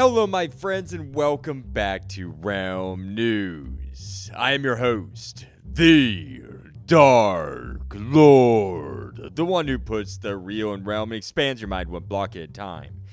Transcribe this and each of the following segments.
Hello, my friends, and welcome back to Realm News. I am your host, the Dark Lord, the one who puts the real in Realm and expands your mind one block at a time.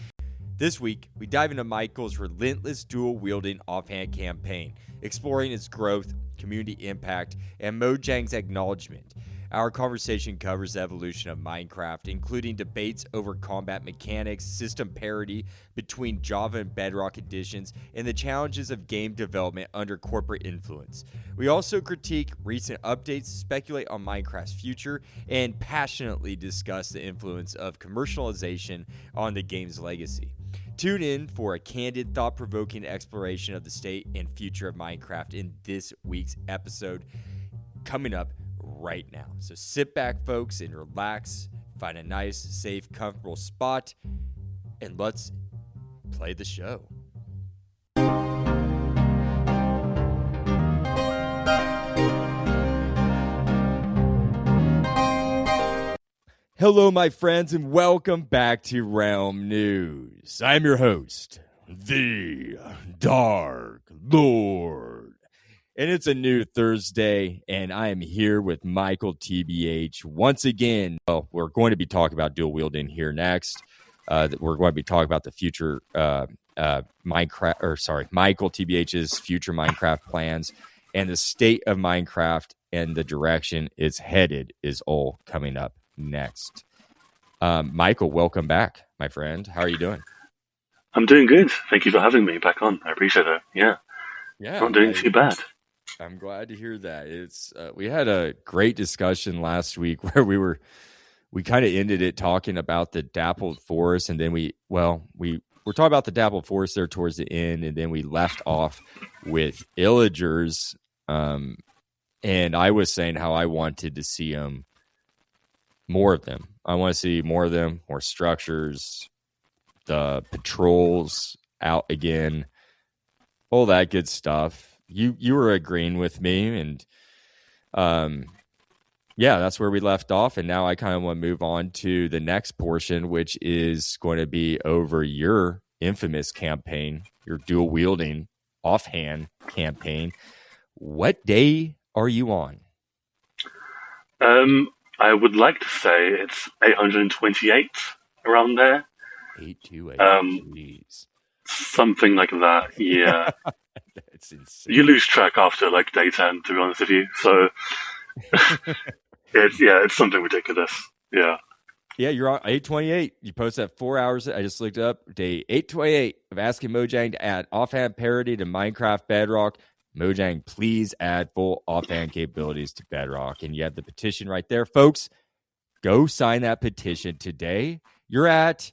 This week, we dive into Michael's relentless dual-wielding offhand campaign, exploring its growth, community impact, and Mojang's acknowledgment. Our conversation covers the evolution of Minecraft, including debates over combat mechanics, system parity between Java and Bedrock editions, and the challenges of game development under corporate influence. We also critique recent updates, speculate on Minecraft's future, and passionately discuss the influence of commercialization on the game's legacy. Tune in for a candid, thought-provoking exploration of the state and future of Minecraft in this week's episode, coming up right now. So sit back, folks, and relax, find a nice, safe, comfortable spot, and let's play the show. Hello, my friends, and welcome back to Realm News. I'm your host, the Dark Lord. And it's a new Thursday, and I am here with Michael TBH once again. Well, we're going to be talking about dual wielding here next. We're going to be talking about the future Michael TBH's future Minecraft plans and the state of Minecraft and the direction it's headed is all coming up next. Michael, welcome back, my friend. How are you doing? I'm doing good. Thank you for having me back on. I appreciate it. Yeah, not doing too bad. I'm glad to hear that. It's we had a great discussion last week where we kind of ended it talking about the dappled forest, and then we were talking about the dappled forest there towards the end, and then we left off with illagers, and I was saying how I wanted to see more of them. I want to see more of them, more structures, the patrols out again, all that good stuff. You were agreeing with me, and that's where we left off. And now I kind of want to move on to the next portion, which is going to be over your infamous campaign, your dual wielding offhand campaign. What day are you on? I would like to say it's 828 around there. 828. Jeez. Something like that. Yeah. That's insane. You lose track after like day 10, to be honest with you. So it's something ridiculous. Yeah. Yeah, you're on 828. You posted that 4 hours. I just looked up day 828 of asking Mojang to add offhand parity to Minecraft Bedrock. Mojang, please add full offhand capabilities to Bedrock. And you have the petition right there, folks. Go sign that petition today. You're at,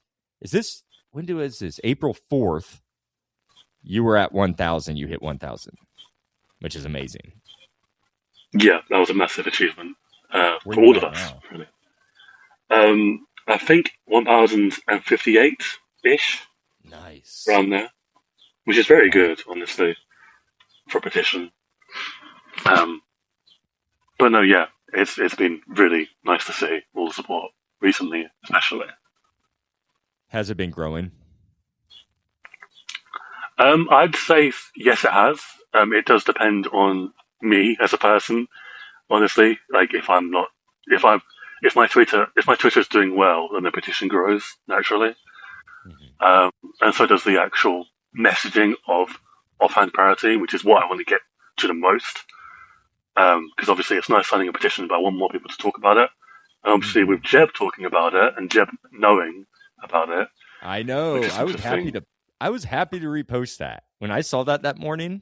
when is this? April 4th. You were at 1,000. You hit 1,000, which is amazing. Yeah, that was a massive achievement for all of us, really. I think 1,058-ish. Nice. Around there, which is very good, honestly, for a petition. But no, yeah, it's been really nice to see all the support recently, especially. Has it been growing? I'd say yes, it has. It does depend on me as a person, honestly. Like if my Twitter is doing well, then the petition grows naturally, and so does the actual messaging of offhand parity, which is what I want to get to the most. Because obviously it's nice signing a petition, but I want more people to talk about it. And obviously with Jeb talking about it and Jeb knowing about it, I know. I was happy to repost that. When I saw that morning,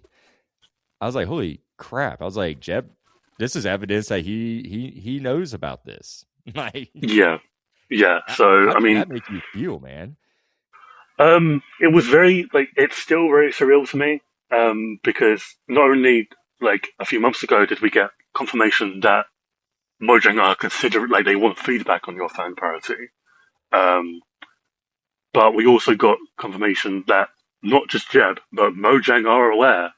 I was like, holy crap. I was like, Jeb, this is evidence that he knows about this. Like, yeah. So, how I mean, did that make you feel, man? it was it's still very surreal to me, because not only like a few months ago did we get confirmation that Mojang are considering, like they want feedback on your fan parity, but we also got confirmation that not just Jeb, but Mojang are aware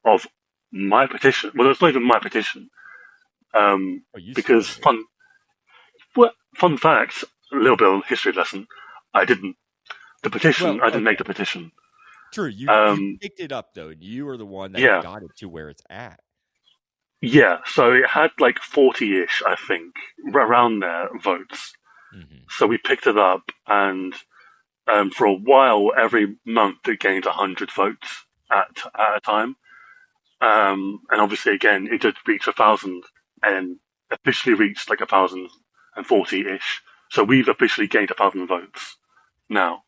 of my petition. Well, it's not even my petition. Because fun fact, a little bit of a history lesson. I didn't make the petition. True. You picked it up though, and you are the one that Yeah, got it to where it's at. yeah. So it had like 40-ish, I think, around there votes. Hmm. So we picked it up, and for a while, every month it gained 100 votes at a time. And obviously, again, it did reach 1,000, and officially reached like 1,040-ish. So we've officially gained 1,000 votes now.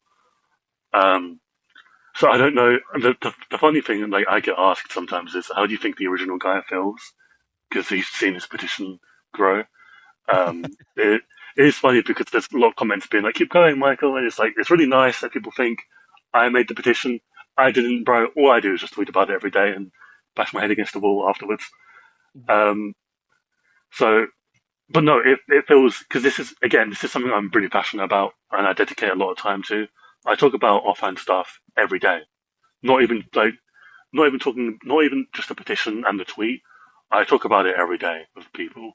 Um, so I don't know. The funny thing, like I get asked sometimes, is how do you think the original guy feels? Because he's seen his petition grow. It is funny because there's a lot of comments being like, "Keep going, Michael," and it's like it's really nice that people think I made the petition. I didn't, bro. All I do is just tweet about it every day and bash my head against the wall afterwards. Um, so, but no, it feels because this is something I'm really passionate about and I dedicate a lot of time to. I talk about offhand stuff every day. Not even like, not even just the petition and the tweet. I talk about it every day with people.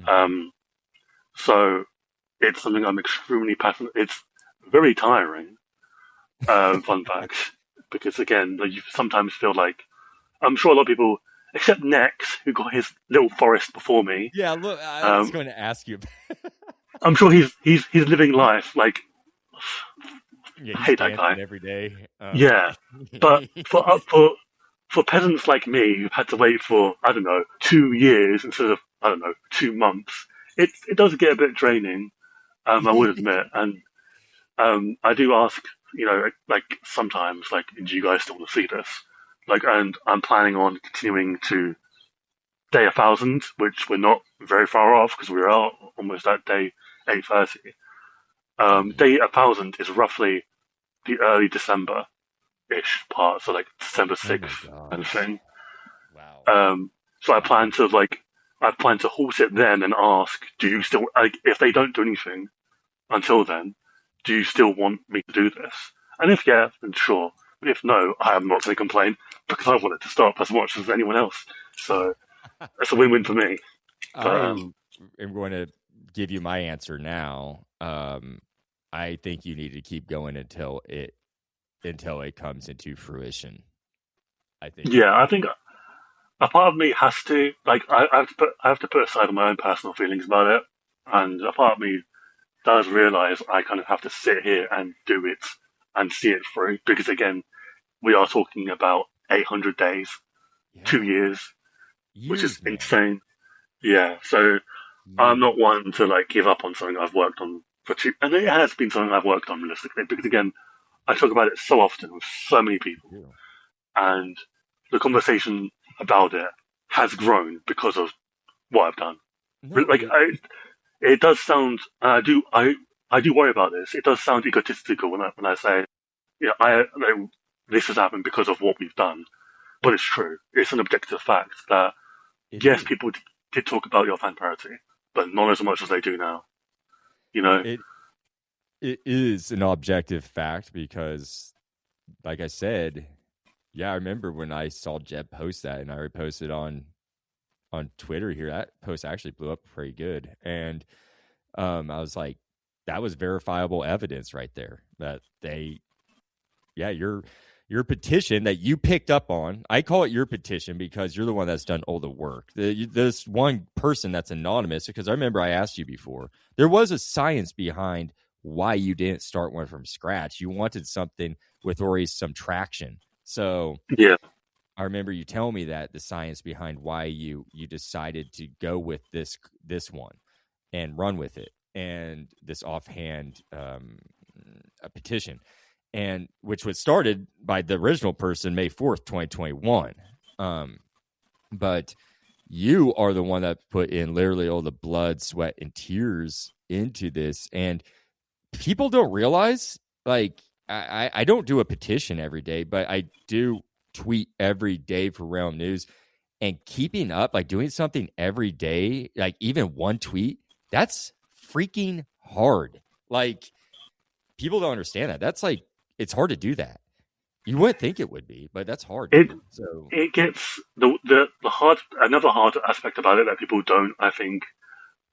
Hmm. Um, so it's something I'm extremely passionate. It's very tiring. Fun fact, because again, like, you sometimes feel like I'm sure a lot of people, except Nex, who got his little forest before me. Yeah, look, I was Um, going to ask you. I'm sure he's living life like Yeah, I he's hate that guy. dancing every day. Yeah, but for peasants like me who've had to wait for I don't know 2 years instead of I don't know 2 months, it does get a bit draining. I would admit, and I do ask, like sometimes, like, do you guys still want to see this? Like, and I'm planning on continuing to day 1,000, which we're not very far off because we are almost at day 830. Mhm. Day 1,000 is roughly the early December-ish part, so like December Oh my 6th kind of gosh! thing. Wow, So wow. I plan to halt it then and ask, do you still, like, if they don't do anything until then, do you still want me to do this? And if yeah, then sure. But if no, I am not going to complain because I want it to stop as much as anyone else. So it's a win-win for me. But I am going to give you my answer now. I think you need to keep going until it comes into fruition. I think yeah, I think a part of me has to like I have to put aside my own personal feelings about it, and a part of me does realize I kind of have to sit here and do it and see it through because again, we are talking about 800 days, two yeah, years, which is years, man, insane. Yeah, so I'm years. not one to like give up on something I've worked on for two, and it has been something I've worked on realistically because again, I talk about it so often with so many people, You. and the conversation about it has grown because of what I've done. No, Like it does sound, I do worry about this. It does sound egotistical when I say, yeah, this has happened because of what we've done, but it's true. It's an objective fact that it yes, is. people did talk about your fan parity, but not as much as they do now. You know? It it is an objective fact because, like I said, yeah, I remember when I saw Jeb post that, and I reposted on Twitter here. That post actually blew up pretty good, and I was like, that was verifiable evidence right there that yeah, your petition that you picked up on. I call it your petition because you're the one that's done all the work. This one person that's anonymous, because I remember I asked you before, there was a science behind why you didn't start one from scratch. You wanted something with already some traction. So Yeah, I remember you telling me that the science behind why you decided to go with this one and run with it, and this offhand a petition, and which was started by the original person May 4th, 2021. Um, but you are the one that put in literally all the blood, sweat, and tears into this, and people don't realize, like, I don't do a petition every day, but I do tweet every day for Realm News, and keeping up, like doing something every day, like even one tweet, that's freaking hard. Like, people don't understand that. That's like, it's hard to do that. You wouldn't think it would be, but that's hard, it dude. So, it gets the hard another hard aspect about it that people don't, I think,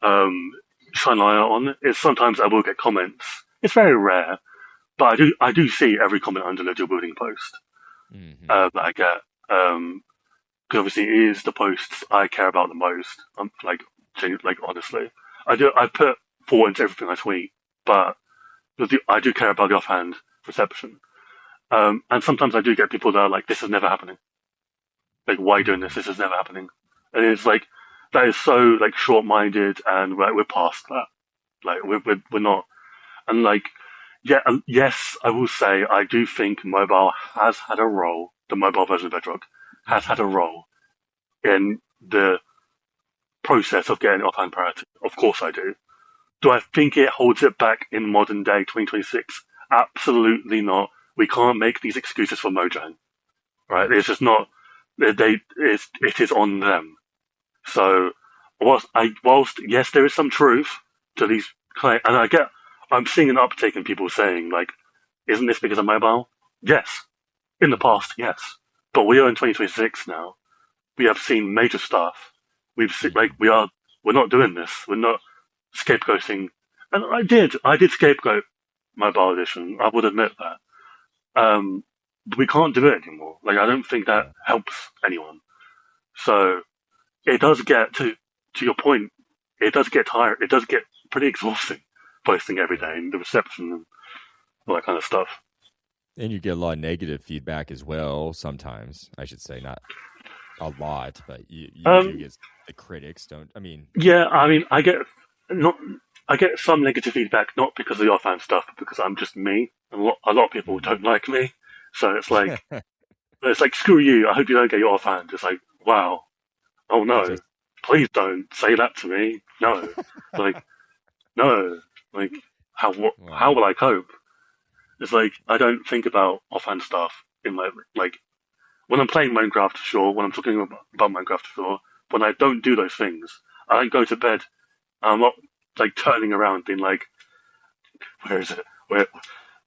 um, shine light on is sometimes I will get comments. It's very rare, But I do see every comment under the dual-wielding post that I get. Because obviously it is the posts I care about the most. Like honestly, I put thought into everything I tweet, but I do care about the offhand reception. And sometimes I do get people that are like, "This is never happening. Like, why are you doing this? This is never happening." And it's like that is so like short-minded, and we're past that. Like we're not. And like, yeah, yes, I will say I do think mobile has had a role. The mobile version of Bedrock has had a role in the process of getting offhand parity. Of course I do. Do I think it holds it back in modern day 2026? Absolutely not. We can't make these excuses for Mojang, right? It's just not. It is on them. So whilst yes, there is some truth to these claims, and I'm seeing an uptake in people saying like, isn't this because of mobile? Yes. In the past, yes. But we are in 2026 now. We have seen major stuff. We've seen, we're not doing this. We're not scapegoating. And I did scapegoat Mobile Edition. I would admit that. But we can't do it anymore. Like, I don't think that helps anyone. So it does get to your point. It does get tired. It does get pretty exhausting posting every day and the reception and all that kind of stuff. And you get a lot of negative feedback as well. Sometimes, I should say, not a lot, but you do get the critics. Yeah, I mean, I get some negative feedback, not because of the offhand stuff, but because I'm just me. And a lot of people don't like me, so it's like screw you. I hope you don't get your offhand. It's like, wow, oh no, please don't say that to me. No, no, how will I cope? It's like I don't think about offhand stuff in my when I'm playing Minecraft, sure. When I'm talking about Minecraft, sure. When I don't do those things, I don't go to bed. I'm not turning around being like, where is it? Where,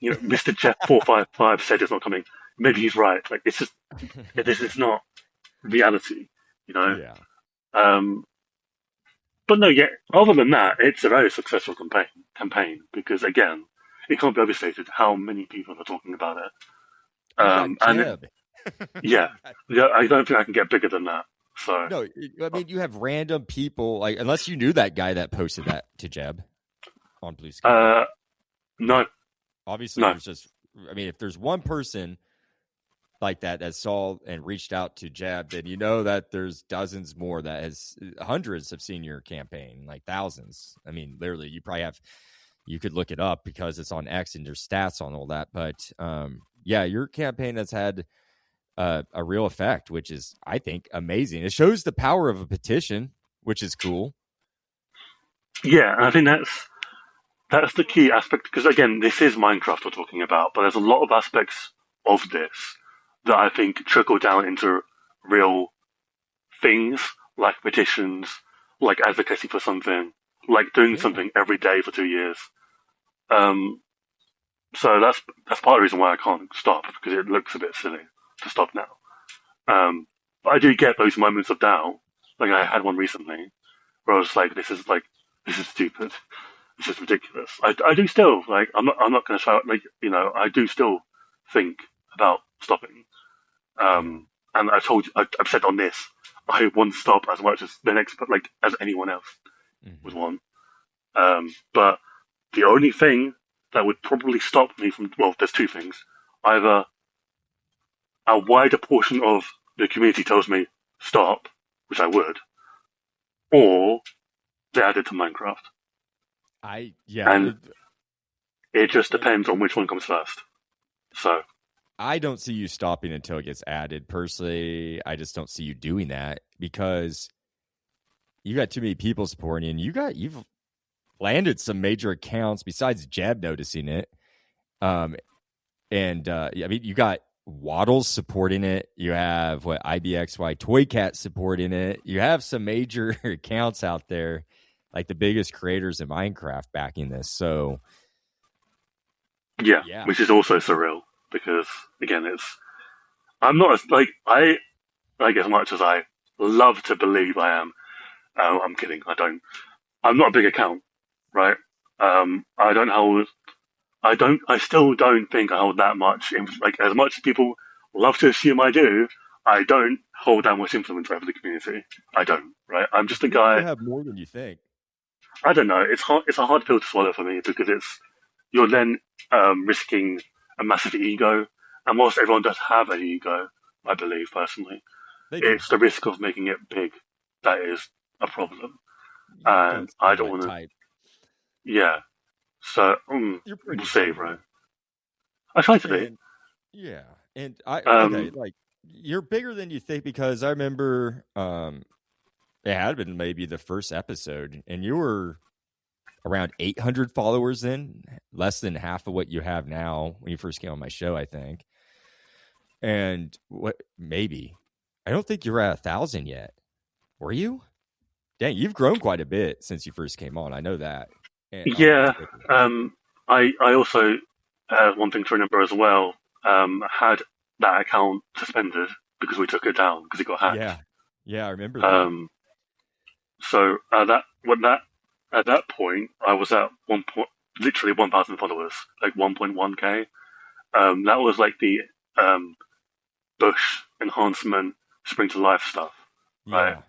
Mr. Jeff 455 said it's not coming. Maybe he's right. Like, it's just, this is not reality, Yeah. But no, yeah. Other than that, it's a very successful campaign because again, it can't be overstated how many people are talking about it. Yeah, I don't think I can get bigger than that. So no, I mean you have random people unless you knew that guy that posted that to Jeb on Blue Sky. No, obviously there's just. I mean, if there's one person like that saw and reached out to Jeb, then you know that there's dozens more hundreds have seen your campaign, like thousands. I mean, literally, you probably have. You could look it up because it's on X and there's stats on all that. But yeah, your campaign has had a real effect, which is, I think, amazing. It shows the power of a petition, which is cool. Yeah, and I think that's the key aspect because again, this is Minecraft we're talking about, but there's a lot of aspects of this that I think trickle down into real things like petitions, like advocacy for something, like doing something every day for 2 years. So that's part of the reason why I can't stop because it looks a bit silly to stop now. But I do get those moments of doubt. Like I had one recently where I was like, this is stupid. This is ridiculous. I do still I'm not going to shout I do still think about stopping. And I've said on this, I won't stop as much as the next, as anyone else would want. But the only thing that would probably stop me from, there's two things. Either a wider portion of the community tells me stop, which I would, or they add it to Minecraft. And it just depends on which one comes first. So I don't see you stopping until it gets added. Personally, I just don't see you doing that because you got too many people supporting you. You've landed some major accounts besides Jeb noticing it. I mean, you got Waddles supporting it. You have IBXY Toycat supporting it. You have some major accounts out there, like the biggest creators in Minecraft backing this. So, yeah. Which is also surreal because again, I'm not as as much as I love to believe I am. I'm kidding. I don't. I'm not a big account, right? I don't hold I still don't think I hold that much. Like as much as people love to assume I do, I don't hold that much influence over the community. I don't. Right? I'm I just a think you guy. have more than you think. I don't know. It's hard. It's a hard pill to swallow for me because you're then risking a massive ego, and whilst everyone does have an ego, I believe personally, They do. it's the risk of making it big that is a problem, You're a and good I don't spotlight want to. type. Yeah. So You're we'll pretty see, chill. right? I try to be. And yeah, and I okay, Um, like you're bigger than you think because I remember it had been maybe the first episode, and you were around 800 followers then, less than half of what you have now when you first came on my show, I think. And what maybe I don't think you're at 1,000 yet. Were you? Dang, you've grown quite a bit since you first came on. I know that. On yeah. Twitter. I also one thing to remember as well. Had that account suspended because we took it down because it got hacked. Yeah. Yeah, I remember that. Um, so at that point, I was at literally 1,000 followers, like 1.1k. That was like the um, Bush enhancement, spring to life stuff, right? Yeah.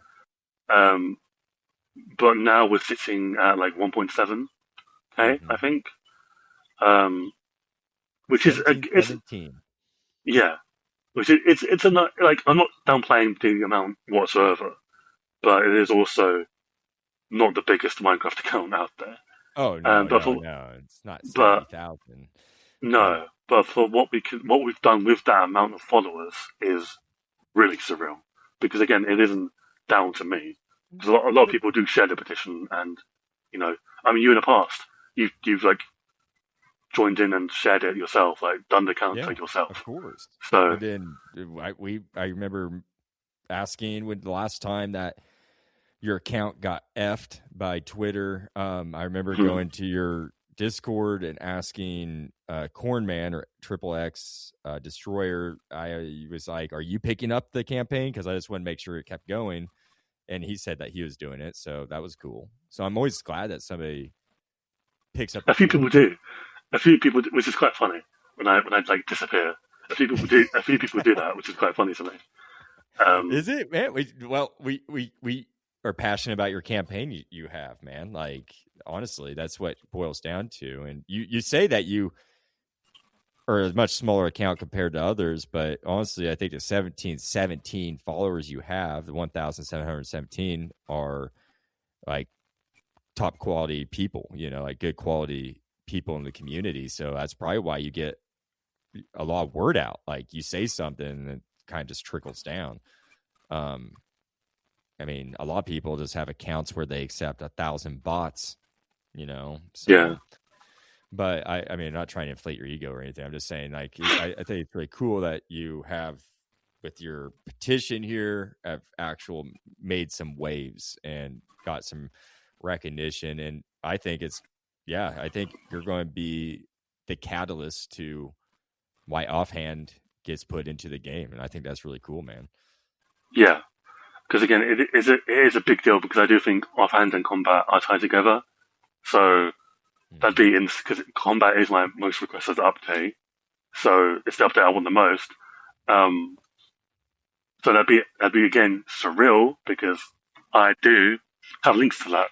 Um, but now we're sitting at like 1.7k, I Mm-hmm. think, which is it's 1717. yeah, which is it's a like I'm not downplaying the amount whatsoever, but it is also not the biggest Minecraft account out there. Oh no, But no, for no. It's not but 70,000. But no, but for what we've done with that amount of followers is really surreal. Because again, it isn't down to me. Because a lot of but people do share the petition, and you know, I mean, you in the past, you've like joined in and shared it yourself, like done the count yeah, for yourself. of course. So And then I remember asking when the last time that your account got effed by Twitter. I remember hmm, going to your Discord and asking Cornman or Triple X Destroyer. I was like, "Are you picking up the campaign?" Because I just want to make sure it kept going. And he said that he was doing it, so that was cool. So I'm always glad that somebody picks up the a few people torch. do, which is quite funny. When I like disappear, a few people do that, which is quite funny to me. Um, Is it, man? We are passionate about your campaign you have, man. Like honestly, that's what it boils down to. And you say that you are a much smaller account compared to others, but honestly, I think the 1717 followers you have, the 1,717 are like top quality people, like good quality people in the community. So that's probably why you get a lot of word out. Like you say something and it kind of just trickles down. Um, I mean, a lot of people just have accounts where they accept 1,000 bots, yeah, so. But I mean, not trying to inflate your ego or anything. I'm just saying, like, I think it's really cool that you have, with your petition here, have actual made some waves and got some recognition. And I think I think you're going to be the catalyst to why offhand gets put into the game, and I think that's really cool, man. yeah. Because again, it is a big deal because I do think offhand and combat are tied together. So that'd Mm-hmm. be in because combat is my most requested update. So it's the update I want the most. Um, so that'd be again surreal because I do have links to that.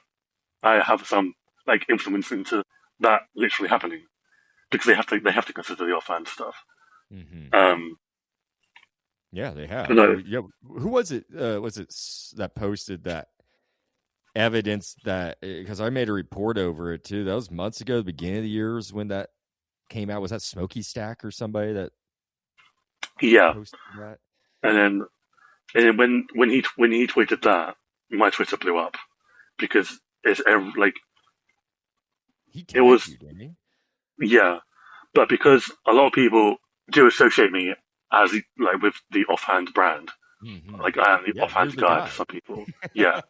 I have some like influence into that literally happening because they have to consider the offhand stuff. Mm-hmm. Um, Yeah, they but have. no, Yeah, who was it? Was it that posted that evidence that because I made a report over it too. That was months ago, the beginning of the year was when that came out. Was that Smoky Stack or somebody that yeah, posted that? and then when he tweeted that, my Twitter blew up because like He it tagged was you, didn't he? yeah, but because a lot of people do associate me as like with the offhand brand, Mm-hmm. like I am the Yeah, you're offhand the guy to guy. some people. Yeah.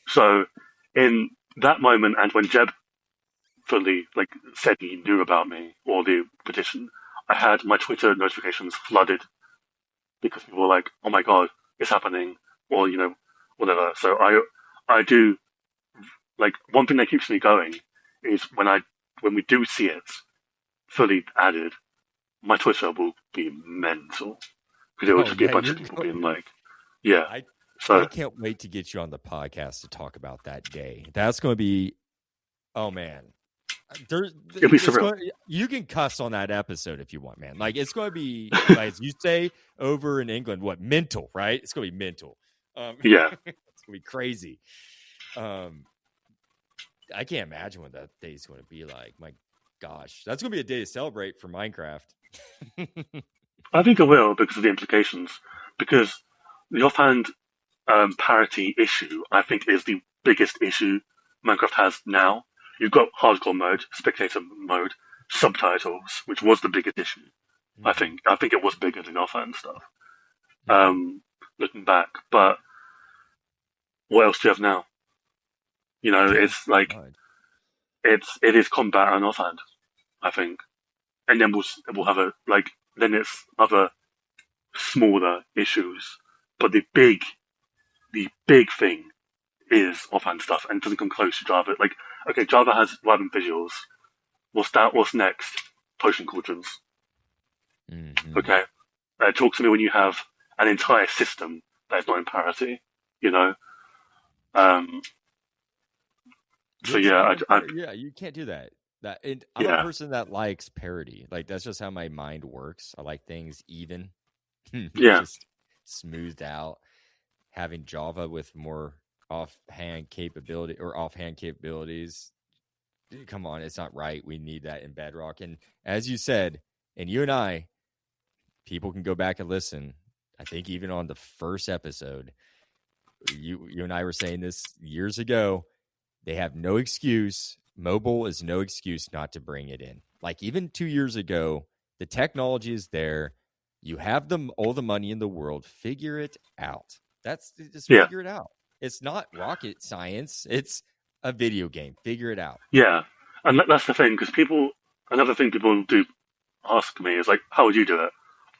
So in that moment, and when Jeb fully like said he knew about me or the petition, I had my Twitter notifications flooded because people were like, "Oh my god, it's happening," or whatever. So I do like one thing that keeps me going is when we do see it, fully added, my Twitter will be mental. Because it will just be a bunch of people being like, yeah. I can't wait to get you on the podcast to talk about that day. That's going to be, oh man. It'll be surreal. You can cuss on that episode if you want, man. Like, it's going to be, like, as you say over in England, mental, right? It's going to be mental. Yeah. It's going to be crazy. I can't imagine what that day is going to be like. My gosh. That's going to be a day to celebrate for Minecraft. I think it will because of the implications. Because the offhand parity issue, I think, is the biggest issue Minecraft has now. You've got hardcore mode, spectator mode, subtitles, which was the biggest issue. Mm-hmm. I think it was bigger than offhand stuff. Mm-hmm. Looking back, but what else do you have now? You know, it's like it is combat and offhand, I think, and then we'll have then it's other smaller issues, but the big thing is offhand stuff, and it doesn't come close to Java. Like, okay, Java has vibrant visuals. What's next? Potion cauldrons. Mm-hmm. Okay, talk to me when you have an entire system that is not in parity. You know. So yeah, yeah, you can't do that. I'm a person that likes parity. Like, that's just how my mind works. I like things even, just smoothed out. Having Java with more offhand capabilities. Come on, it's not right. We need that in Bedrock. And as you said, and you and I, people can go back and listen. I think even on the first episode, you and I were saying this years ago. They have no excuse. Mobile is no excuse not to bring it in. Like, even 2 years ago, the technology is there. You have all the money in the world. Figure it out. Figure it out. It's not rocket science. It's a video game. Figure it out. Yeah, and that's the thing, because another thing people do ask me is like, how would you do it?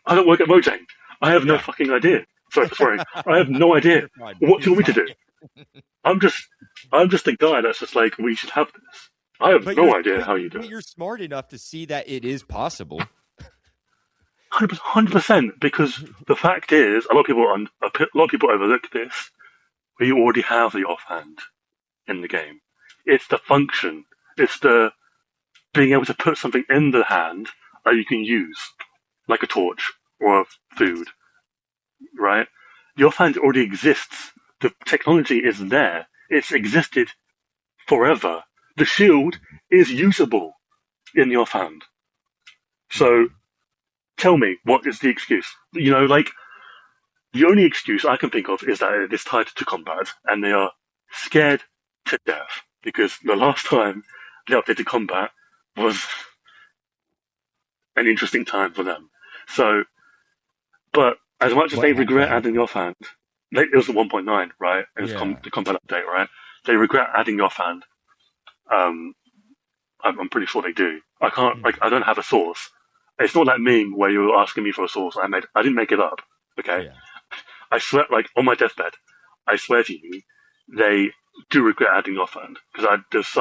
I don't work at Mojang. I have no fucking idea. Sorry. I have no idea. What do you want me to do? I'm just the guy that's just like, we should have this. I have no idea how you do it. You're smart enough to see that it is possible. 100%, because the fact is, a lot of people overlook this. We already have the offhand in the game. It's the function. It's the being able to put something in the hand that you can use, like a torch or food, right? The offhand already exists. The technology is there. It's existed forever. The shield is usable in the offhand. So, tell me, what is the excuse? You know, like, the only excuse I can think of is that it is tied to combat, and they are scared to death, because the last time they updated combat was an interesting time for them. So, but as much as they regret adding the offhand, it was the 1.9, right? It was the combat update, right? They regret adding the offhand. I'm pretty sure they do. I don't have a source. It's not that meme where you're asking me for a source. I didn't make it up. Okay. Yeah. I swear, like, on my deathbed, I swear to you, they do regret adding offhand, because there's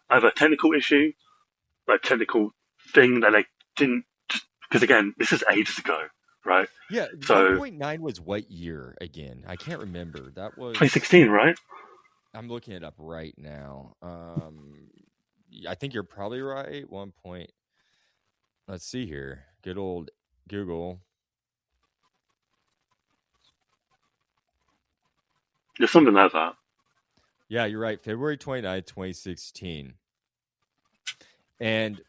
either technical issue, like technical thing that they didn't. Because again, this is ages ago, right? Yeah. So 1.9 was what year again? I can't remember. That was 2016, right? I'm looking it up right now. I think you're probably right. Let's see here. Good old Google. There's something like that. Yeah, you're right. February 29th, 2016. And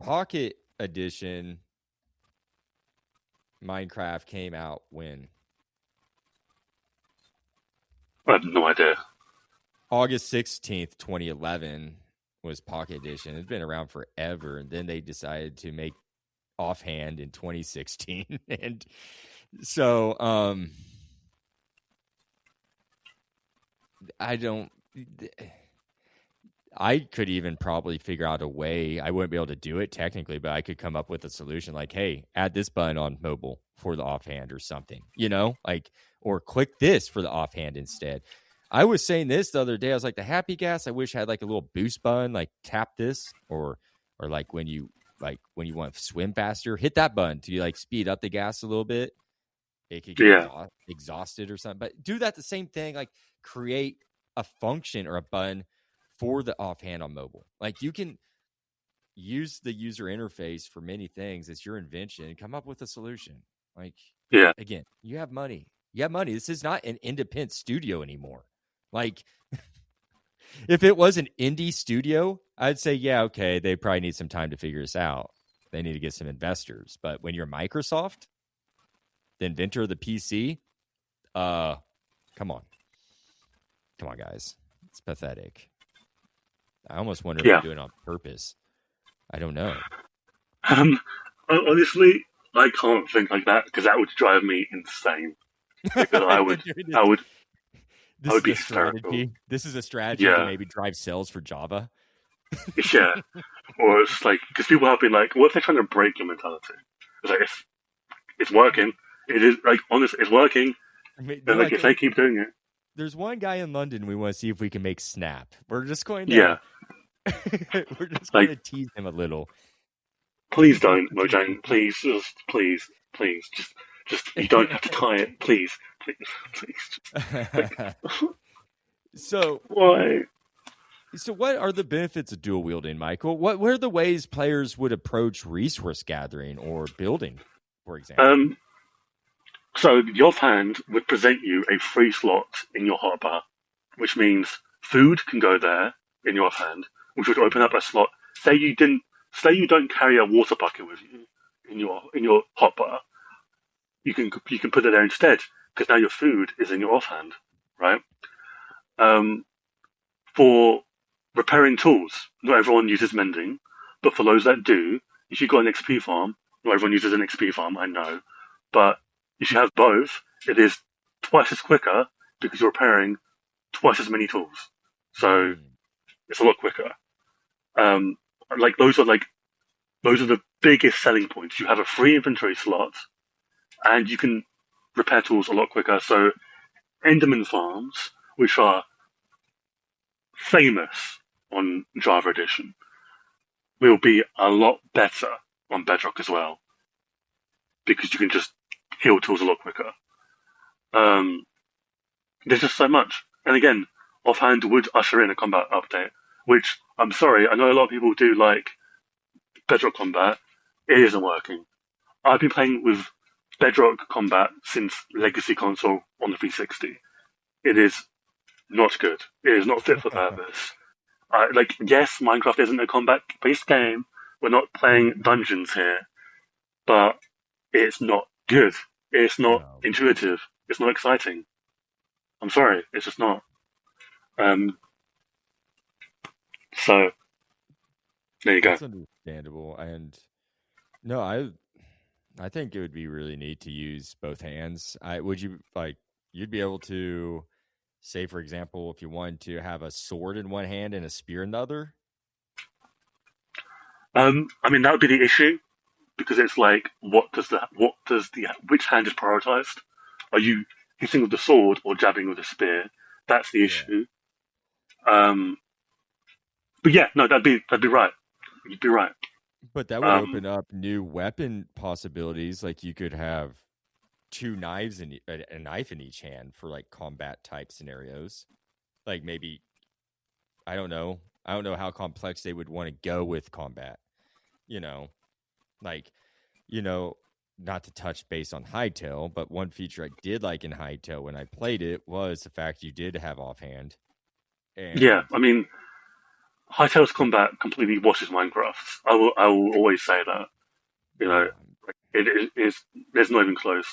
Pocket Edition Minecraft came out when? I have no idea. August 16th, 2011 was Pocket Edition. It's been around forever. And then they decided to make Offhand in 2016. And so, I could even probably figure out a way. I wouldn't be able to do it technically, but I could come up with a solution like, hey, add this button on mobile for the offhand or something, or click this for the offhand instead. I was saying this the other day. I was like, the happy gas, I wish I had like a little boost button, like tap this or or like when you want to swim faster, hit that button to like speed up the gas a little bit. It could get exhausted or something. But do that the same thing, like create a function or a button for the offhand on mobile. Like you can use the user interface for many things. It's your invention. Come up with a solution. Like, again, you have money. This is not an independent studio anymore. Like, if it was an indie studio, I'd say, yeah, okay, they probably need some time to figure this out. They need to get some investors. But when you're Microsoft, the inventor of the PC, come on, guys, it's pathetic. I almost wonder if they're doing it on purpose. I don't know. Honestly, I can't think like that because that would drive me insane. Because I would be hysterical. This is a strategy to maybe drive sales for Java. Yeah, or it's like because people have been like, what if they're trying to break your mentality? It's like it's working. It is like honestly, it's working. And like if they keep doing it, there's one guy in London we want to see if we can make snap. We're just going to we're just going to tease him a little. Please don't, Mojang. Please, please. Just you don't have to tie it. Please. So why? So what are the benefits of dual wielding, Michael? What are the ways players would approach resource gathering or building, for example? So the offhand would present you a free slot in your hotbar, which means food can go there in your offhand, which would open up a slot. Say you don't carry a water bucket with you in your hotbar, you can put it there instead because now your food is in your offhand, right? For repairing tools, not everyone uses mending, but for those that do, if you've got an XP farm, not everyone uses an XP farm, I know, but if you have both, it is twice as quicker because you're repairing twice as many tools. So it's a lot quicker. Those are the biggest selling points. You have a free inventory slot, and you can repair tools a lot quicker. So Enderman farms, which are famous on Java Edition, will be a lot better on Bedrock as well, because you can just heal tools a lot quicker. There's just so much. And again, offhand would usher in a combat update, which I'm sorry, I know a lot of people do like Bedrock combat. It isn't working. I've been playing with Bedrock combat since Legacy Console on the 360. It is not good. It is not fit for purpose. Yes, Minecraft isn't a combat-based game. We're not playing dungeons here, but it's not good. It's not intuitive. It's not exciting. I'm sorry, it's just not. So there you go. That's understandable. And no, I think it would be really neat to use both hands. You'd be able to say, for example, if you wanted to have a sword in one hand and a spear in the other. That would be the issue, because it's like, which hand is prioritized? Are you hitting with the sword or jabbing with the spear? That's the issue. But yeah, no, that'd be right. You'd be right. But that would open up new weapon possibilities. Like you could have two knives and a knife in each hand for like combat type scenarios. Like maybe, I don't know how complex they would want to go with combat. Not to touch base on Hightail, but one feature I did like in Hightail when I played it was the fact you did have offhand. Yeah, Hightail's combat completely washes Minecraft. I will always say that. It is. There's not even close.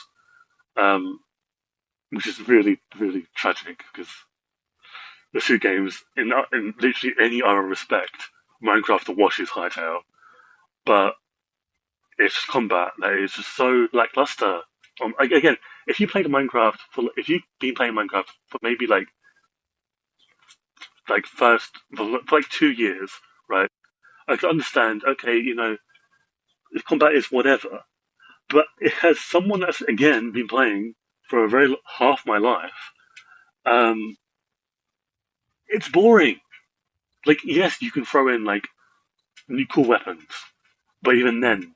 Which is really, really tragic because the two games, in literally any other respect, Minecraft washes Hightail, but it's combat that is just so lackluster. Again, if you've been playing Minecraft for maybe for 2 years, right? I can understand. Okay, if combat is whatever, but it has someone that's again been playing for a very half my life. It's boring. Yes, you can throw in new cool weapons. But even then,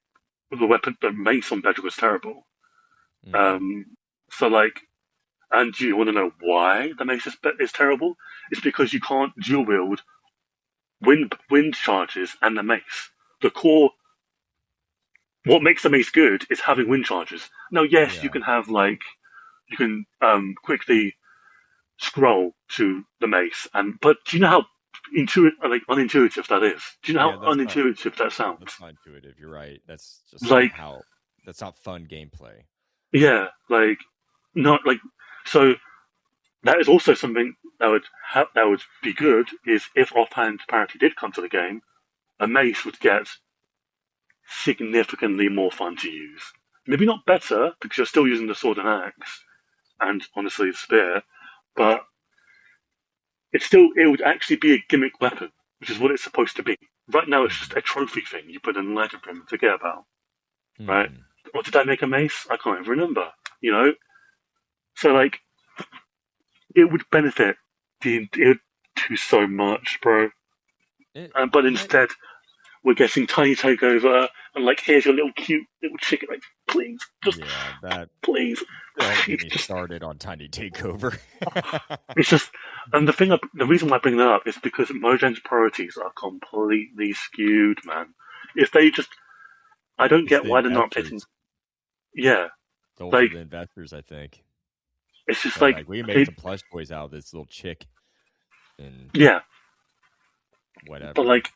the mace on Bedrock was terrible. So like, and do you want to know why the mace is terrible? It's because you can't dual wield wind charges and the mace. The core, what makes the mace good is having wind charges. Now, yes, you can have you can quickly scroll to the mace, but do you know how unintuitive that is? Do you know how unintuitive that sounds? That's not intuitive. You're right. That's just that's not fun gameplay. Yeah, so that is also something that would be good is if offhand parity did come to the game, a mace would get significantly more fun to use. Maybe not better because you're still using the sword and axe, and honestly the spear, but it would actually be a gimmick weapon, which is what it's supposed to be. Right now, it's just a trophy thing you put in Legend Room and forget about, right? Or did I make a mace? I can't even remember. So like, it would benefit it would do so much, bro. But instead, we're getting Tiny Takeover, and like, here's your little cute little chicken. Like, please, just please. Don't get me started on Tiny Takeover. It's just, and the reason why I bring that up is because Mojang's priorities are completely skewed, man. If they just, I don't get why they're not pitching. Yeah, for the investors, I think. It's just we made some plush toys out of this little chick, and whatever. But like,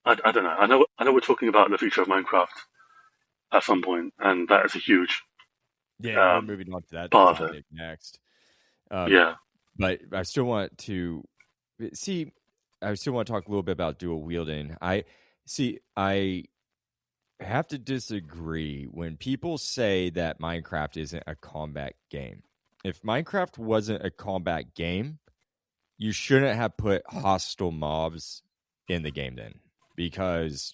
I don't know. I know we're talking about the future of Minecraft at some point, and that is a huge. Yeah, we're moving on to that part of it next. But I still want to talk a little bit about dual wielding. I have to disagree when people say that Minecraft isn't a combat game. If Minecraft wasn't a combat game, you shouldn't have put hostile mobs in the game then, because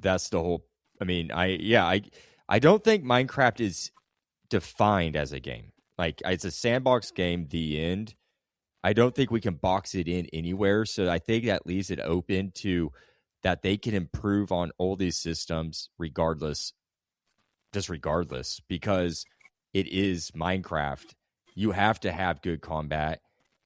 that's the whole. I mean, I don't think Minecraft is defined as a game. Like, it's a sandbox game, the end. I don't think we can box it in anywhere. So I think that leaves it open to that they can improve on all these systems regardless, because it is Minecraft. You have to have good combat.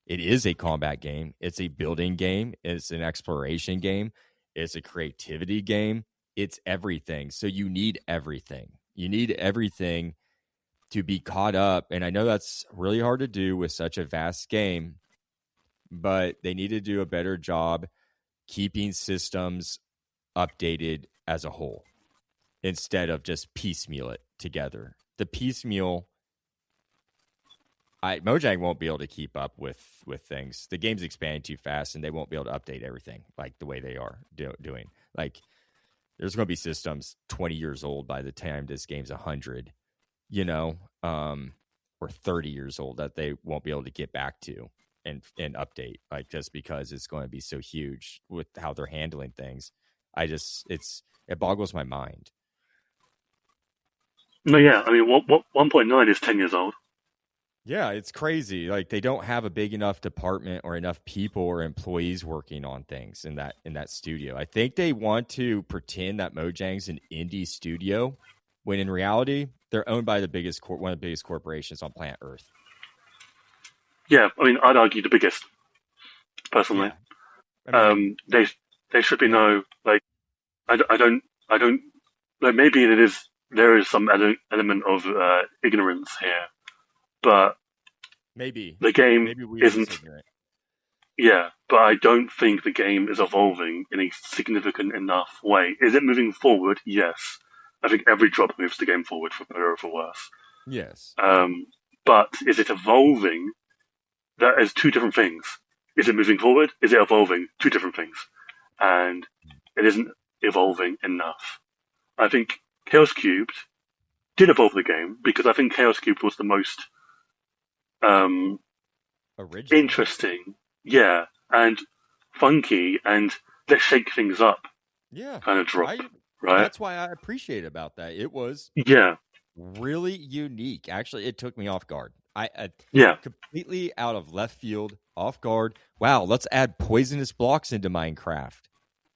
It is a combat game. It's a building game. It's an exploration game. It's a creativity game. It's everything. So you need everything. You need everything to be caught up. And I know that's really hard to do with such a vast game, but they need to do a better job keeping systems updated as a whole instead of just piecemeal it together. The piecemeal, Mojang won't be able to keep up with things. The game's expanding too fast, and they won't be able to update everything like the way they are doing. Like, there's going to be systems 20 years old by the time this game's 100, or 30 years old that they won't be able to get back to and update, like, just because it's going to be so huge with how they're handling things. It boggles my mind. No, yeah. I mean, what 1.9 is 10 years old. Yeah, it's crazy. Like, they don't have a big enough department or enough people or employees working on things in that studio. I think they want to pretend that Mojang's an indie studio, when in reality, they're owned by one of the biggest corporations on planet Earth. Yeah, I mean, I'd argue the biggest, personally. Yeah. I mean, they should be I don't like, maybe there is some element of ignorance here, but maybe the game isn't ignorant. Yeah, but I don't think the game is evolving in a significant enough way. Is it moving forward? Yes. I think every drop moves the game forward, for better or for worse. Yes. But is it evolving? That is two different things. Is it moving forward? Is it evolving? Two different things. And it isn't evolving enough. I think Chaos Cubed did evolve the game, because I think Chaos Cubed was the most interesting, and funky, and let's shake things up, kind of drop, right? That's why I appreciate about that. It was really unique. Actually, it took me off guard. Completely out of left field, off guard. Wow, let's add poisonous blocks into Minecraft.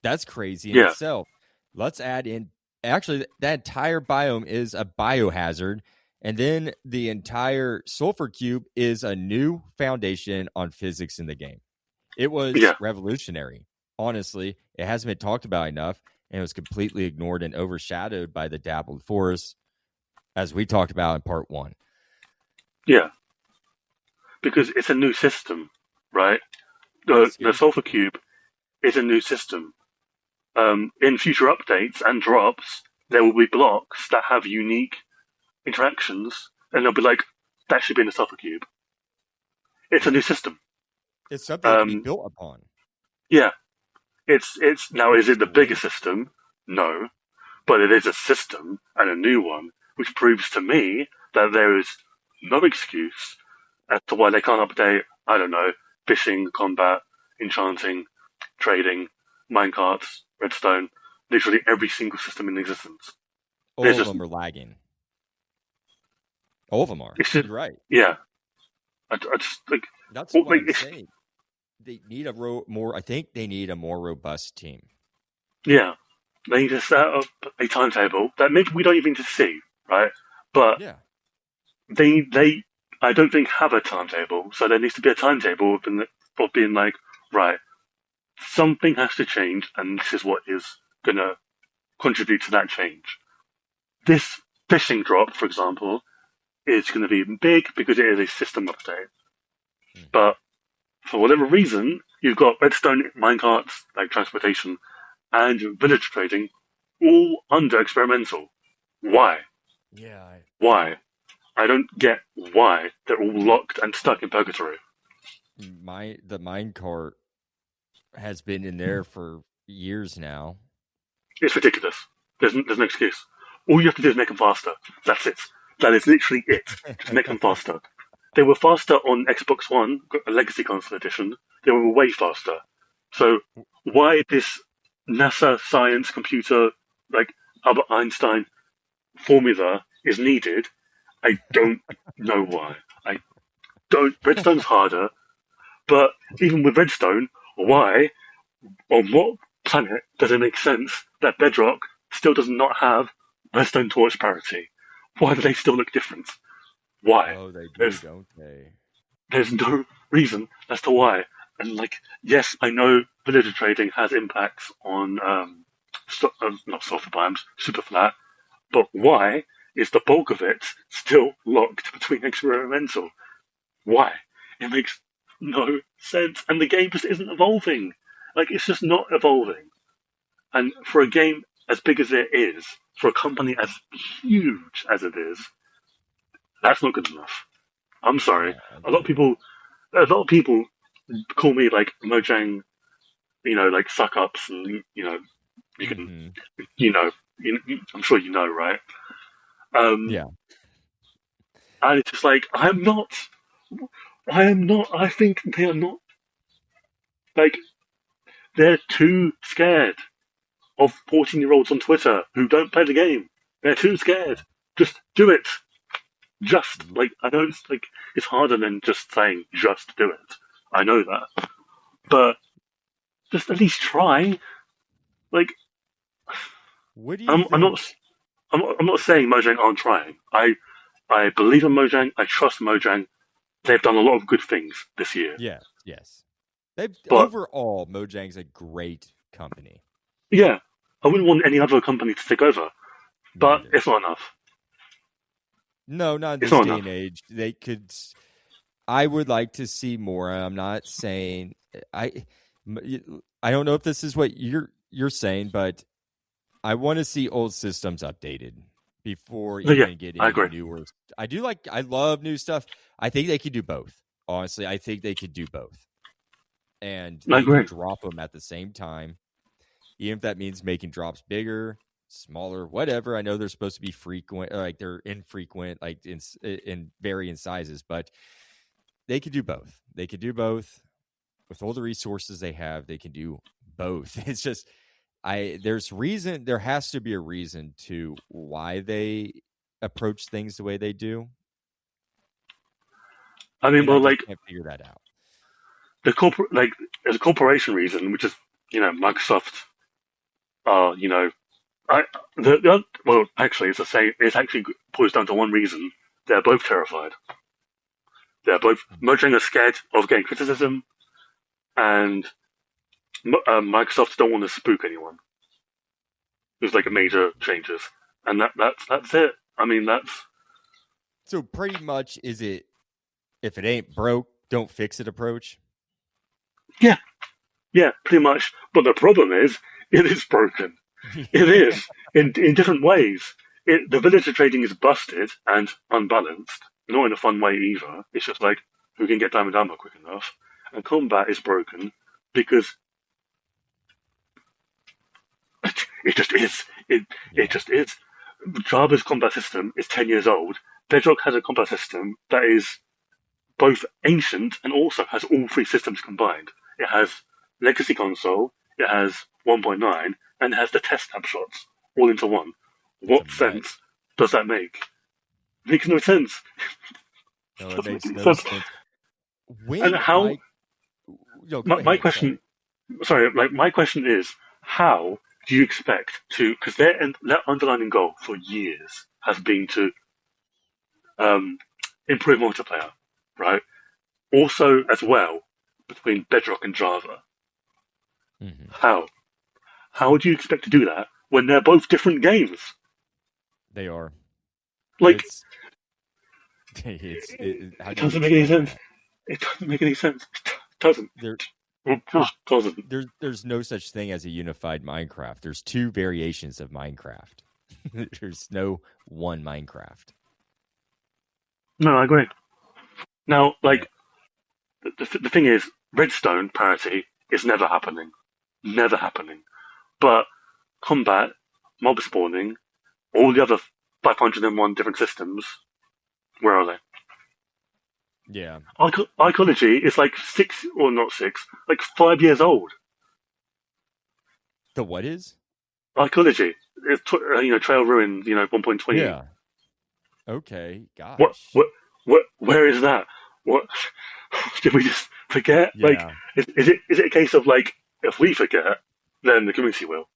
That's crazy in Yeah, itself. Let's add in, actually, that entire biome is a biohazard. And then the entire sulfur cube is a new foundation on physics in the game. It was yeah, revolutionary. Honestly, it hasn't been talked about enough, and it was completely ignored and overshadowed by the dappled forest, as we talked about in part 1. yeah. Because it's a new system, right? Yes, The yeah. sulfur cube is a new system. In future updates and drops, there will be blocks that have unique interactions, and they'll be like, that should be in the sulfur cube. It's a new system. It's something that can be Um, built upon. yeah, it's now. Is It's it the great. biggest system? No, but it is a system and a new one, which proves to me that there is no excuse as to why they can't update. I don't know, fishing, combat, enchanting, trading, minecarts, redstone, literally every single system in existence. All There's of just them are lagging. All of them are. it's just You're right. yeah. I just like That's well, what like I'm saying. They need more. I think they need a more robust team. yeah. They need to set up a timetable that maybe we don't even just see, right? But Yeah. they I don't think have a timetable, so there needs to be a timetable of being like, right, something has to change, and this is what is gonna contribute to that change. This fishing drop, for example, is going to be big because it is a system update. Mm-hmm. But for whatever reason, you've got redstone minecarts, like transportation, and village trading, all under experimental. Why? Yeah. Why? I don't get why they're all locked and stuck in purgatory. The minecart has been in there for years now. It's ridiculous. There's no excuse. All you have to do is make them faster. That's it. That is literally it. Just make them faster. They were faster on Xbox One, a Legacy Console Edition. They were way faster. So why this NASA science computer, like Albert Einstein formula is needed, I don't know why. I don't. Redstone's harder, but even with Redstone, why, on what planet does it make sense that Bedrock still does not have Redstone torch parity? Why do they still look different? Why? Oh, they do, There's don't they? there's no reason as to why. And like, yes, I know villager trading has impacts on not sulfur biomes, super flat, but why is the bulk of it still locked between experimental? Why? It makes no sense, and the game just isn't evolving. Like, it's just not evolving. And for a game as big as it is, for a company as huge as it is, that's not good enough. I'm sorry. Yeah. A lot of people, a lot of people call me like Mojang, like suck ups, and you can, Mm-hmm. you know, I'm sure you know, right? Um, Yeah. and it's just like I am not. I am not. I think they are not. Like they're too scared of 14-year-olds on Twitter who don't play the game. They're too scared. Just do it. Just like I know it's like it's harder than just saying just do it. I know that, but just at least try. Like What do you I'm think? not. I'm not saying Mojang aren't trying. I believe in Mojang. I trust Mojang. They've done a lot of good things this year. Yeah. Yes. They've But overall, Mojang's a great company. yeah, I wouldn't want any other company to take over. Me But either. it's not enough. No, not in It's this not day and enough. age. They could. I would like to see more. I'm not saying I. I don't know if this is what you're saying, but I want to see old systems updated before But yeah, even I getting agree. newer. I love new stuff. I think they could do both. Honestly, I think they could do both. And I they agree. could drop them at the same time, even if that means making drops bigger, smaller, whatever. I know they're supposed to be frequent, like they're infrequent, like in varying sizes, but they could do both. They could do both with all the resources they have. They can do both. It's just there has to be a reason to why they approach things the way they do, I mean, and I well, just like can't figure that out. there's a corporation reason, which is Microsoft. are, well, actually, it's the same. It actually boils down to one reason: they're both terrified. Mojang are scared of getting criticism, and Microsoft don't want to spook anyone. There's like a major changes, and that's it. I mean, that's So pretty much, is it if it ain't broke, don't fix it approach? yeah, pretty much. But the problem is, it is broken. It is in different ways. The villager trading is busted and unbalanced, not in a fun way either. It's just like who can get diamond armor quick enough, and combat is broken because it just is. It just is. Java's combat system is 10 years old. Bedrock has a combat system that is both ancient and also has all three systems combined. It has legacy console, it has 1.9, and it has the test snapshots all into one. What sense does that make? Makes no sense. No, it makes no sense. And how? My question. Sorry, my question is, how do you expect to? Because their underlying goal for years has been to improve multiplayer, right? Also, as well, between Bedrock and Java. Mm-hmm. How do you expect to do that when they're both different games? They are. Like, it doesn't make any sense. It doesn't make any sense. It doesn't. There's no such thing as a unified Minecraft. There's two variations of Minecraft. There's no one Minecraft. No, I agree. Now, like, the thing is, redstone parity is never happening. Never happening. But combat, mob spawning, all the other 501 different systems, where are they? Yeah. Archaeology is like 5 years old. The what is? Archaeology. It's, Trail Ruin, 1.20. Yeah. Okay, gosh. Where is that? What? Did we just forget? Yeah. Like, is it a case of, like, if we forget, then the community will?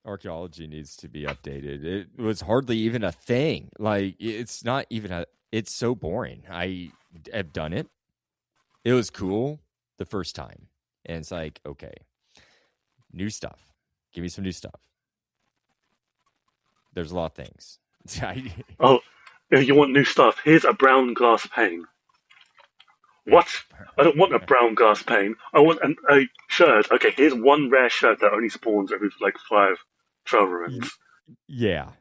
Archaeology needs to be updated. It was hardly even a thing. Like, it's not even it's so boring. I have done it. It was cool the first time. And it's like, okay, new stuff. Give me some new stuff. There's a lot of things. Oh, if you want new stuff, here's a brown glass pane. What? I don't want a brown glass pane. I want a shirt. Okay, here's one rare shirt that only spawns every, like, 5 trail ruins. Yeah.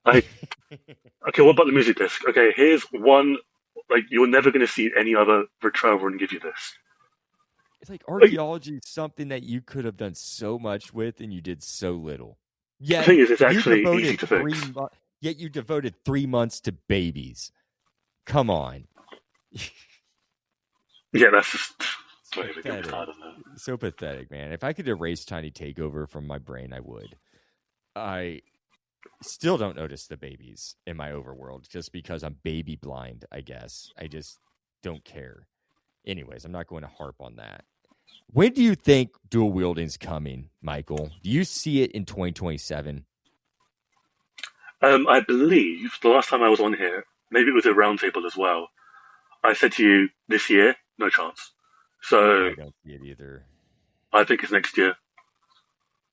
Okay, what about the music disc? Okay, here's one. Like, you're never going to see any other trail run give you this. It's like archaeology is something that you could have done so much with, and you did so little. The thing is, it's actually easy to fix. Yet you devoted 3 months to babies. Come on. Yeah, that's just so pathetic, man. If I could erase Tiny Takeover from my brain, I would. I still don't notice the babies in my overworld just because I'm baby blind, I guess. I just don't care. Anyways, I'm not going to harp on that. When do you think dual wielding's coming, Michael? Do you see it in 2027? I believe the last time I was on here, maybe it was a roundtable as well, I said to you, this year, no chance. So I don't see it either. I think it's next year,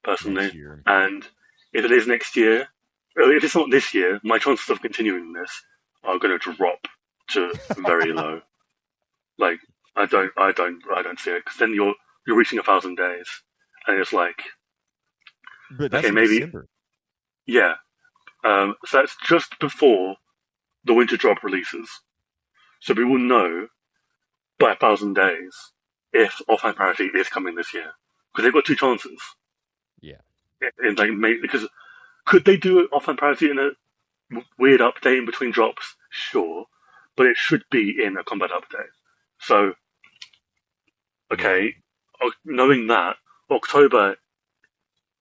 personally. Next year. And if it is next year, if it's not this year, my chances of continuing this are going to drop to very low. Like, I don't see it, because then you're reaching 1,000 days, and it's like, but that's okay, maybe December. Yeah. So that's just before the winter drop releases. So we will know by 1,000 days if offhand parity is coming this year, because they've got 2 chances. Yeah. Because could they do offhand parity in a weird update in between drops? Sure, but it should be in a combat update. So, okay, knowing that October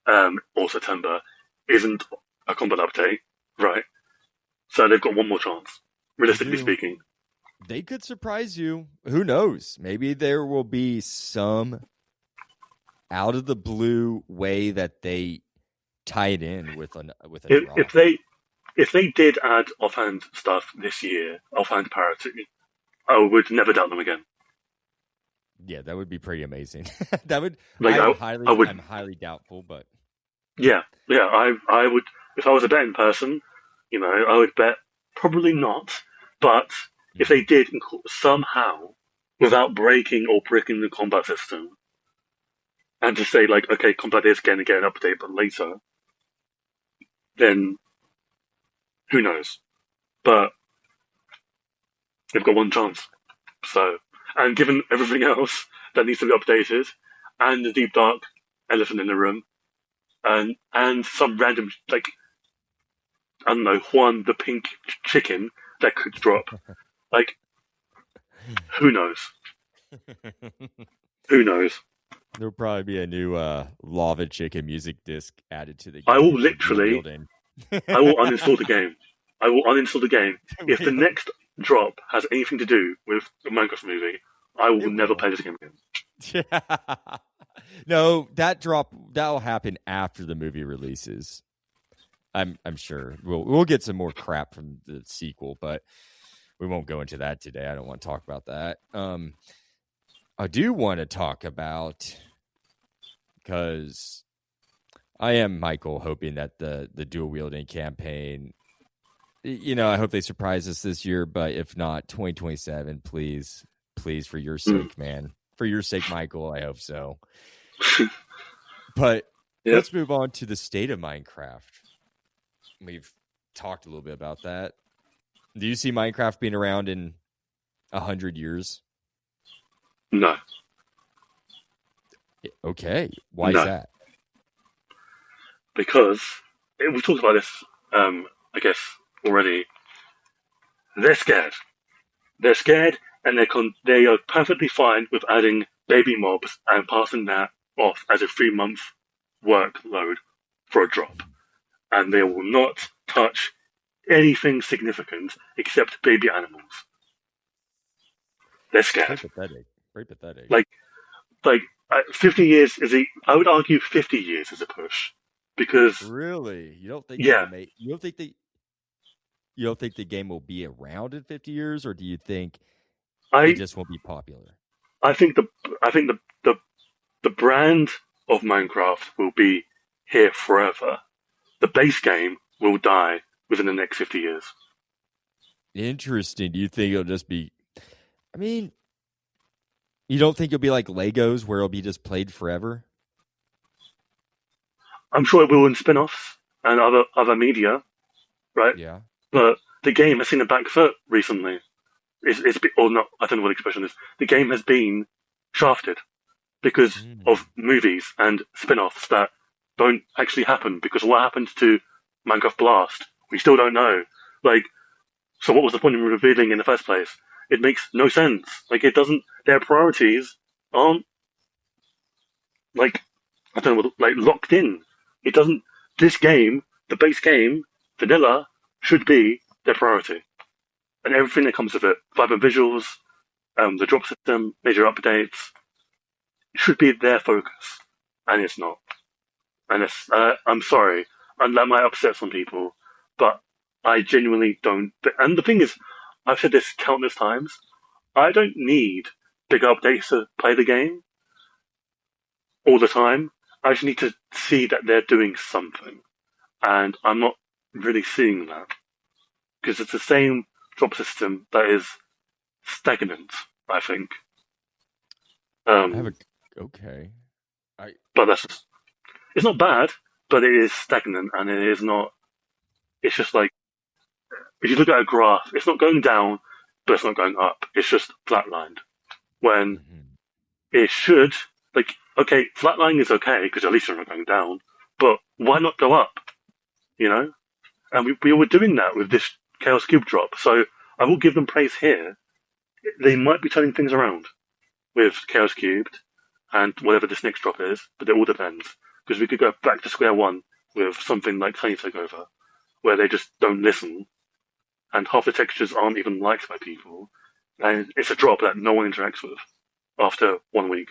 or September isn't a combat update, right? So they've got one more chance, realistically speaking. They could surprise you. Who knows? Maybe there will be some out of the blue way that they tie it in with a If, drop. if they if they did add offhand stuff this year, offhand parity, I would never doubt them again. Yeah, that would be pretty amazing. That would. Like I would, I'm highly doubtful, but yeah, yeah. I would if I was a betting person, I would bet probably not. But if Mhm. they did somehow, without breaking or bricking the combat system, and to say like, okay, combat is going to get an update, but later, then who knows? But they've got one chance. So, and given everything else that needs to be updated, and the deep dark elephant in the room, and some random like I don't know Juan the pink chicken that could drop, like who knows? Who knows? There'll probably be a new lava chicken music disc added to the I will game for dual literally, wielding. I will uninstall the game. I will uninstall the game if the Really? next drop has anything to do with the Minecraft movie. I will It never will. play this game again. Yeah. No, that'll happen after the movie releases. I'm sure we'll get some more crap from the sequel, but we won't go into that today. I don't want to talk about that. I do want to talk about, because I am Michael, hoping that the dual wielding campaign, I hope they surprise us this year, but if not, 2027, please, for your Mm. sake, man, for your sake, Michael, I hope so. But Yep. let's move on to the state of Minecraft. We've talked a little bit about that. Do you see Minecraft being around in 100 years? No. Okay. Why is No. that? Because we talked about this, I guess, already. They're scared. They're scared, and they are perfectly fine with adding baby mobs and passing that off as a 3-month workload for a drop. And they will not touch anything significant except baby animals. They're Very scared. pathetic. Very pathetic. Like, like 50 years I would argue 50 years is a push. Because, Really? You don't think yeah, you don't think the game will be around in 50 years, or do you think it I, just won't be popular? I think the brand of Minecraft will be here forever. The base game will die within the next 50 years. Interesting. Do you think it'll just be, I mean, you don't think it'll be like Legos where it'll be just played forever? I'm sure it will in spin-offs and other media, right? Yeah. But the game has seen a back foot recently. Or not, I don't know what the expression is. The game has been shafted because of movies and spin-offs that don't actually happen. Because what happened to Minecraft Blast, we still don't know. Like, so what was the point in revealing in the first place? It makes no sense. Like, it doesn't. Their priorities aren't like I don't know, like locked in. It doesn't. This game, the base game, vanilla, should be their priority, and everything that comes with it, vibrant visuals, the drop system, major updates, should be their focus, and it's not. And I'm sorry, and that might upset some people, but I genuinely don't. And the thing is, I've said this countless times. I don't need big updates to play the game all the time. I just need to see that they're doing something, and I'm not really seeing that because it's the same drop system that is stagnant. I think. I have a, Um, okay. but that's just, it's not bad, but it is stagnant, and it is not. It's just like if you look at a graph, it's not going down, but it's not going up. It's just flatlined. When Mhm. it should, like, okay, flatlining is okay because at least they're not going down, but why not go up? You know? And we were doing that with this Chaos Cube drop, so I will give them praise here. They might be turning things around with Chaos Cubed and whatever this next drop is, but it all depends. Because we could go back to square one with something like Tiny Takeover, where they just don't listen, and half the textures aren't even liked by people, and it's a drop that no one interacts with after 1 week.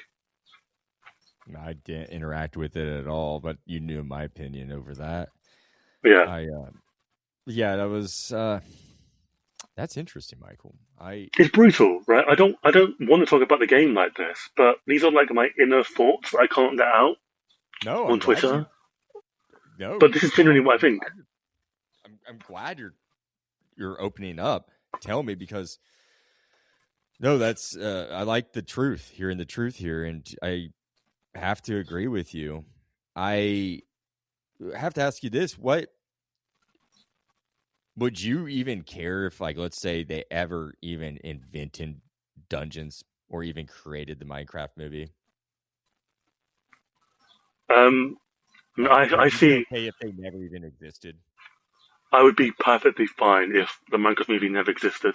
I didn't interact with it at all, but you knew my opinion over that. Yeah, Yeah, that was that's interesting, Michael. it's brutal, right? I don't want to talk about the game like this, but these are like my inner thoughts that I can't get out No, I'm on glad you. Twitter. No, But this is tell. genuinely what I think. I'm glad you're opening up. Tell me because no, that's I like the truth, hearing the truth here, and I have to agree with you. I have to ask you this: what would you even care if, like, let's say they ever even invented dungeons or even created the Minecraft movie? Um, Like, I would you be see. okay if they never even existed? I would be perfectly fine if the Minecraft movie never existed.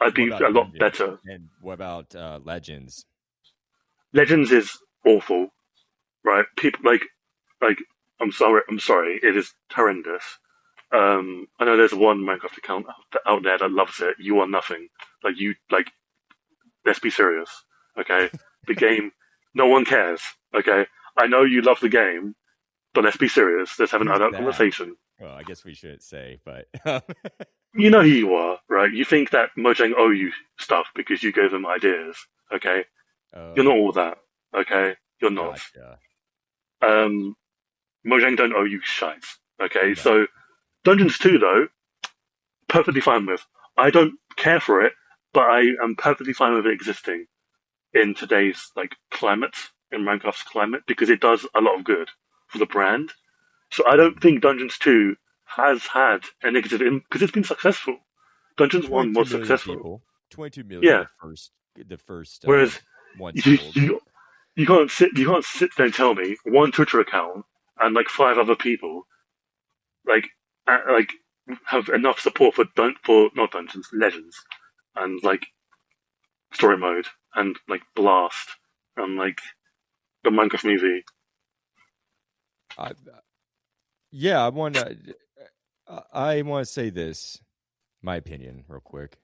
I'd What be about a lot dungeons? better. And what about legends? Legends is awful, right? People like I'm sorry, it is horrendous. I know there's one Minecraft account out there that loves it. You are nothing. Like, let's be serious, okay? The game, no one cares, okay? I know you love the game, but let's be serious. Let's have an Who's adult that? conversation. Well, I guess we shouldn't say, but You know who you are, right? You think that Mojang owe you stuff because you gave them ideas, okay? You're not oh, all that, okay? You're not. gotcha. Um, Mojang don't owe you shite, okay? No, So Dungeons 2, though, perfectly fine with. I don't care for it, but I am perfectly fine with it existing in today's like climate, in Minecraft's climate, because it does a lot of good for the brand. So I don't think Dungeons 2 has had a negative impact because it's been successful. Dungeons 1 22 was million successful. people. 22 million Yeah. the first Whereas one you, sold. you can't sit there and tell me one Twitter account and like five other people like like have enough support for not dungeons legends and like story mode and like blast and like the Minecraft movie. I, yeah, I want to say this, my opinion, real quick.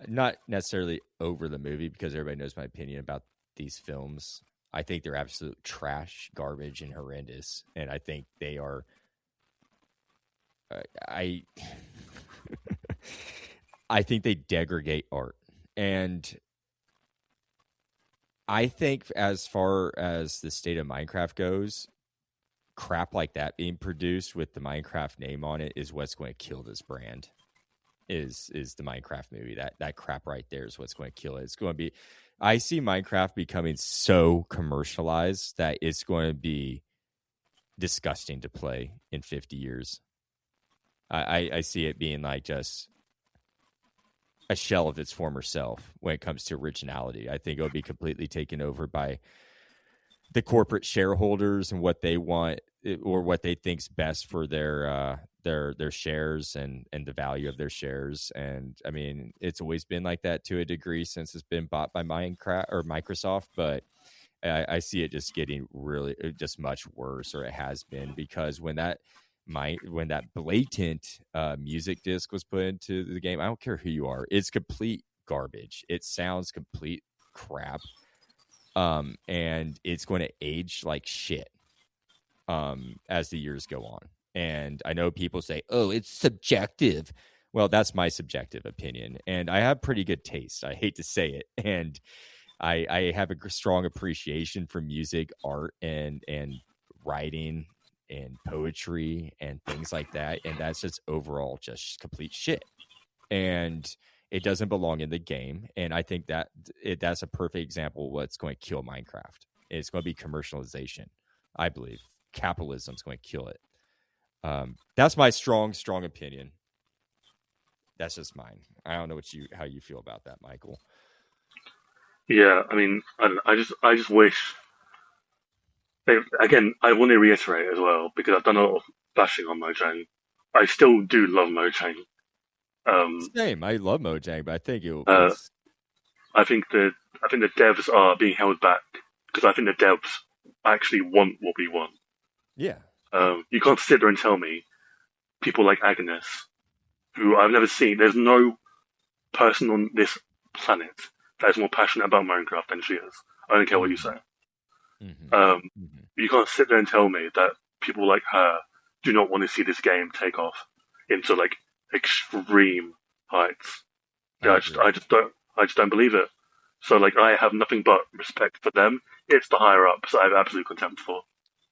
Not necessarily over the movie because everybody knows my opinion about these films. I think they're absolute trash, garbage, and horrendous, and I think they are. I I think they degrade art, and I think as far as the state of Minecraft goes, crap like that being produced with the Minecraft name on it is what's going to kill this brand. Is the Minecraft movie. That crap right there is what's going to kill it. It's going to be I see Minecraft becoming so commercialized that it's going to be disgusting to play in 50 years. I see it being like just a shell of its former self when it comes to originality. I think it'll be completely taken over by the corporate shareholders and what they want or what they think's best for their shares and the value of their shares. And I mean, it's always been like that to a degree since it's been bought by Minecraft or Microsoft, but I see it just getting really just much worse, or it has been, because when that blatant music disc was put into the game, I don't care who you are, it's complete garbage. It sounds complete crap. And it's going to age like shit as the years go on. And I know people say, oh, it's subjective. Well, that's my subjective opinion, and I have pretty good taste. I hate to say it, and I have a strong appreciation for music, art, and writing and poetry and things like that, and that's just overall just complete shit. And it doesn't belong in the game. And I think that's a perfect example of what's going to kill Minecraft. It's going to be commercialization. I believe capitalism is going to kill it. That's my strong opinion. That's just mine. I don't know how you feel about that, Michael. Yeah, I mean, I just wish. Again, I want to reiterate as well because I've done a lot of bashing on Mojang. I still do love Mojang. Um, Same. I love Mojang, but I think uh, it's I think the devs are being held back because I think the devs actually want what we want. yeah. You can't sit there and tell me people like Agnes, who I've never seen. There's no person on this planet that is more passionate about Minecraft than she is. I don't care what you say. Mm-hmm. Mm-hmm. You can't sit there and tell me that people like her do not want to see this game take off into like extreme heights. Yeah, I just don't believe it. So like, I have nothing but respect for them. It's the higher ups I have absolute contempt for.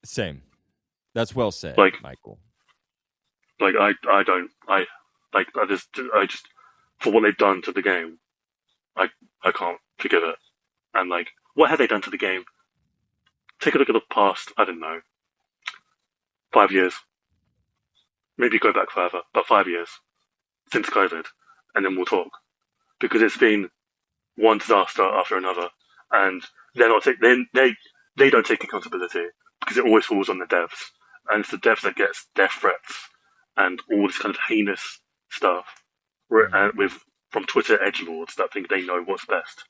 Same. That's well said, Like, Michael. I don't, I just, for what they've done to the game, I can't forgive it. And like, what have they done to the game? Take a look at the past, I don't know, 5 years. Maybe go back further, but 5 years since COVID, and then we'll talk. Because it's been one disaster after another, and they don't take accountability because it always falls on the devs, and it's the devs that gets death threats and all this kind of heinous stuff with from Twitter edgelords that think they know what's best.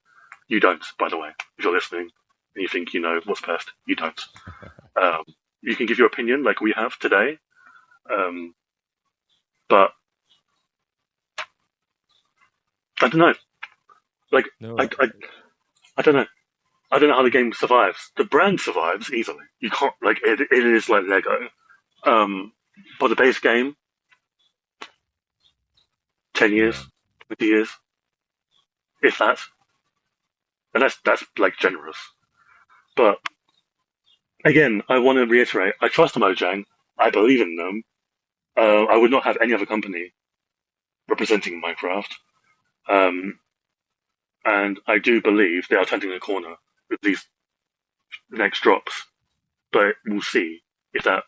You don't, by the way. If you're listening and you think you know what's best, you don't. You can give your opinion like we have today, but I don't know. Like, No, I don't know. I don't know how the game survives. The brand survives easily. You can't, like, it is like Lego. But the base game, 10 years, 20 years, if that. And that's like generous. But again, I want to reiterate, I trust Mojang. I believe in them. I would not have any other company representing Minecraft. And I do believe they are turning a corner with these next drops. But we'll see if that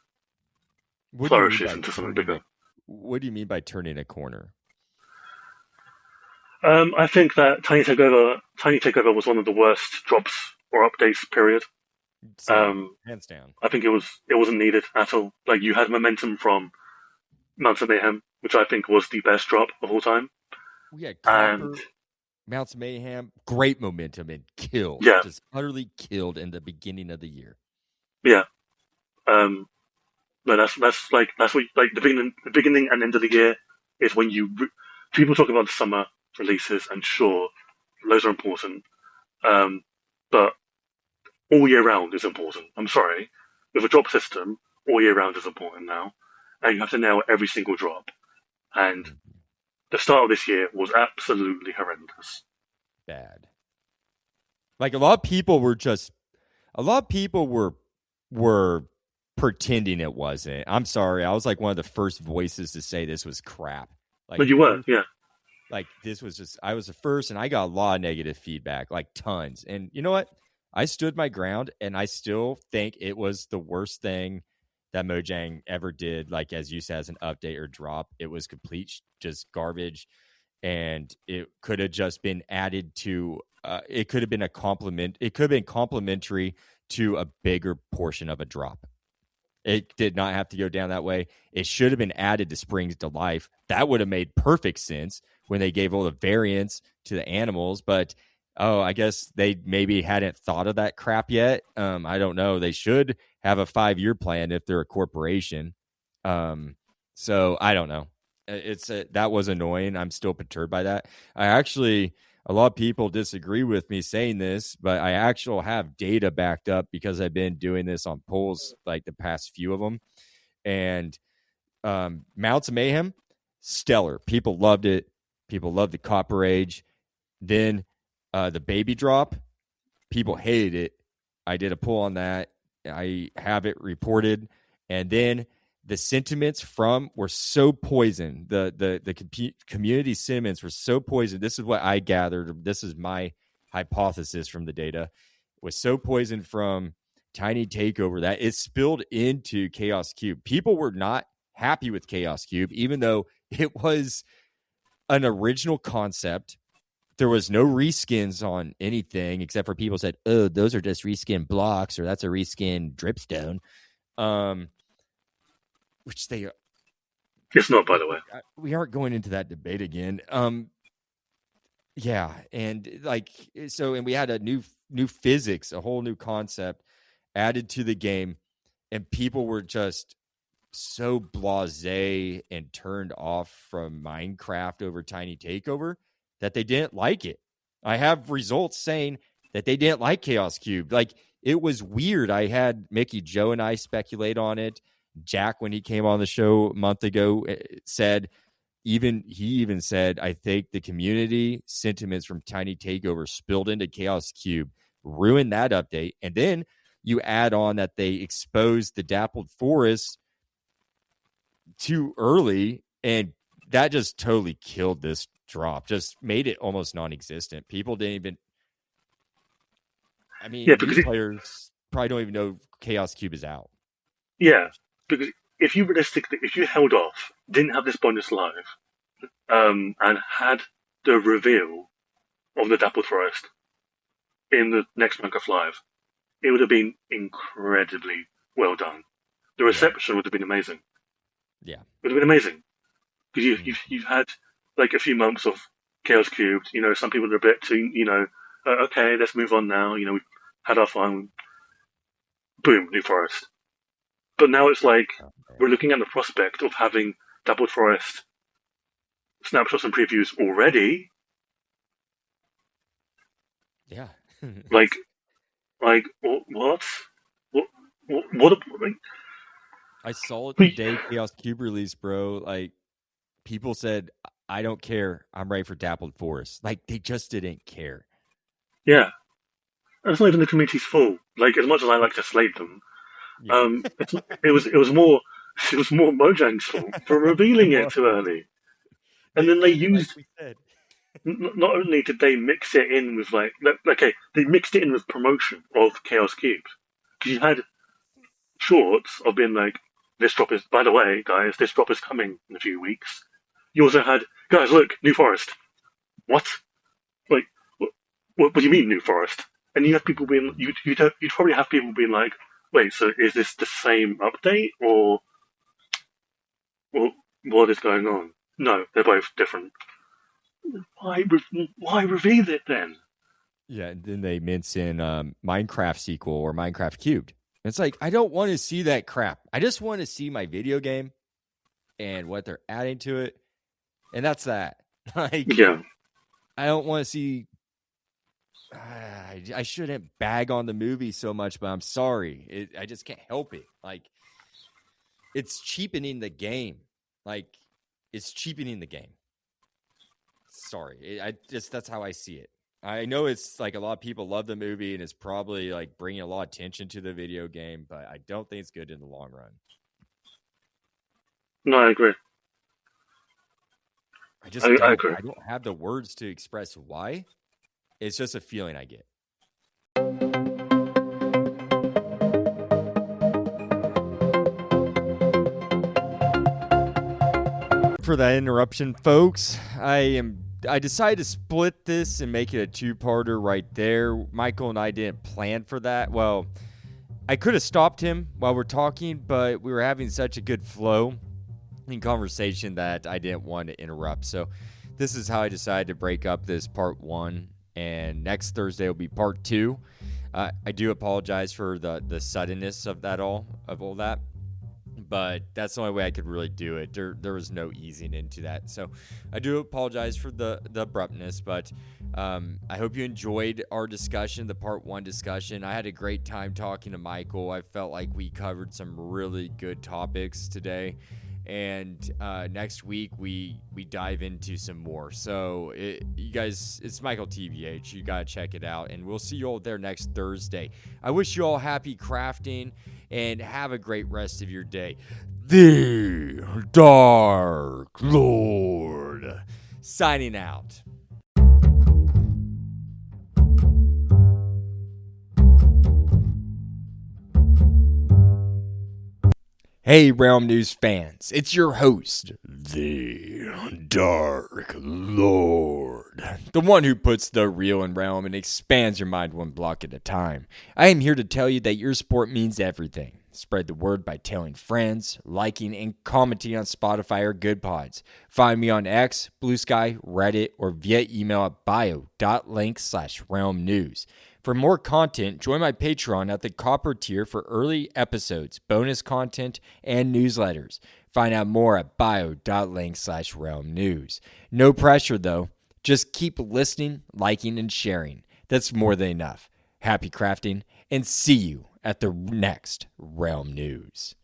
flourishes into something bigger. What do you mean by turning a corner? I think that Tiny Takeover was one of the worst drops or updates. Period. Hands down. I think it wasn't needed at all. Like, you had momentum from Mounts of Mayhem, which I think was the best drop of all time. We had Copper, Mounts of Mayhem, great momentum, and killed. Yeah. Just utterly killed in the beginning of the year. Yeah. But that's what, like, the beginning and end of the year is when people talk about the summer releases, and sure, those are important. But all year round is important. I'm sorry. With a drop system, all year round is important now. And you have to nail every single drop. And the start of this year was absolutely horrendous. Bad. Like, a lot of people were pretending it wasn't. I'm sorry. I was like one of the first voices to say this was crap. Like, but you were, yeah. Like, this was just, I was the first, and I got a lot of negative feedback, like tons. And you know what? I stood my ground, and I still think it was the worst thing that Mojang ever did. Like, as you said, as an update or drop, it was complete just garbage, and it could have just been added to. It could have been a compliment. It could have been complementary to a bigger portion of a drop. It did not have to go down that way. It should have been added to Springs to Life. That would have made perfect sense when they gave all the variants to the animals. But, I guess they maybe hadn't thought of that crap yet. I don't know. They should have a 5-year plan if they're a corporation. So I don't know. That was annoying. I'm still perturbed by that. A lot of people disagree with me saying this, but I actually have data backed up because I've been doing this on polls, like the past few of them. And Mounts of Mayhem, stellar. People loved it. People loved the Copper Age. Then the baby drop, people hated it. I did a poll on that. I have it reported. And then the sentiments were so poisoned. The community sentiments were so poisoned. This is what I gathered. This is my hypothesis from the data. Was so poisoned from Tiny Takeover that it spilled into Chaos Cube. People were not happy with Chaos Cube, even though it was an original concept. There was no reskins on anything except for people said, "Oh, those are just reskin blocks," or "That's a reskin dripstone." Which they are. It's not, by the way. We aren't going into that debate again. Yeah, and and we had a new physics, a whole new concept added to the game, and people were just so blasé and turned off from Minecraft over Tiny Takeover that they didn't like it. I have results saying that they didn't like Chaos Cube. Like, it was weird. I had Mickey, Joe, and I speculate on it. Jack, when he came on the show a month ago, said, he even said, I think the community sentiments from Tiny Takeover spilled into Chaos Cube, ruined that update. And then you add on that they exposed the Dappled Forest too early, and that just totally killed this drop, just made it almost non-existent. People didn't even, I mean, new players probably don't even know Chaos Cube is out. Yeah, because if you held off, didn't have this bonus live, and had the reveal of the Dappled Forest in the next Minecraft Live, it would have been incredibly well done. The reception would have been amazing. Yeah, it would have been amazing because you've had like a few months of Chaos Cubed. You know, some people are a bit too, okay, let's move on now. You know, we've had our fun. Boom, New Forest. But now it's like we're looking at the prospect of having Dappled Forest snapshots and previews already. Yeah. like what? What? I saw it the day Chaos Cube released, bro. Like, people said, I don't care. I'm ready for Dappled Forest. Like, they just didn't care. Yeah. And it's not even the community's fault. Like, as much as I like to slate them, it was more Mojang's fault for revealing it too early. And then they used, not only did they mix it in with they mixed it in with promotion of Chaos Cube. Because you had shorts of being like, this drop is, by the way, guys, this drop is coming in a few weeks. You also had, guys, look, New Forest. What? Like, what do you mean New Forest? And you have people being, you'd probably have people being like, wait, so is this the same update or what is going on? No, they're both different. Why reveal it then? Yeah, and then they mince in Minecraft sequel or Minecraft Cubed. It's like, I don't want to see that crap. I just want to see my video game and what they're adding to it, and that's that. Like, yeah, I don't want to see. I shouldn't bag on the movie so much, but I'm sorry. I just can't help it. Like, it's cheapening the game. Like, it's cheapening the game. Sorry. That's how I see it. I know it's like a lot of people love the movie and it's probably like bringing a lot of attention to the video game, but I don't think it's good in the long run. No, I agree. I don't have the words to express why. It's just a feeling I get. For that interruption, folks, I decided to split this and make it a two-parter right there. Michael and I didn't plan for that. Well, I could have stopped him while we're talking, but we were having such a good flow in conversation that I didn't want to interrupt. So this is how I decided to break up this part one, and next Thursday will be part two. I do apologize for the suddenness of all that. But that's the only way I could really do it. There was no easing into that. So I do apologize for the abruptness, but I hope you enjoyed our discussion, the part one discussion. I had a great time talking to Michael. I felt like we covered some really good topics today. And next week, we dive into some more. So you guys, it's Michael TBH. You got to check it out. And we'll see you all there next Thursday. I wish you all happy crafting and have a great rest of your day. The Dark Lord signing out. Hey, Realm News fans, it's your host, the Dark Lord, the one who puts the real in Realm and expands your mind one block at a time. I am here to tell you that your support means everything. Spread the word by telling friends, liking, and commenting on Spotify or Good Pods. Find me on X, Blue Sky, Reddit, or via email at bio.link/Realm News. For more content, join my Patreon at the Copper tier for early episodes, bonus content, and newsletters. Find out more at bio.link/Realm News. No pressure, though. Just keep listening, liking, and sharing. That's more than enough. Happy crafting and see you at the next Realm News.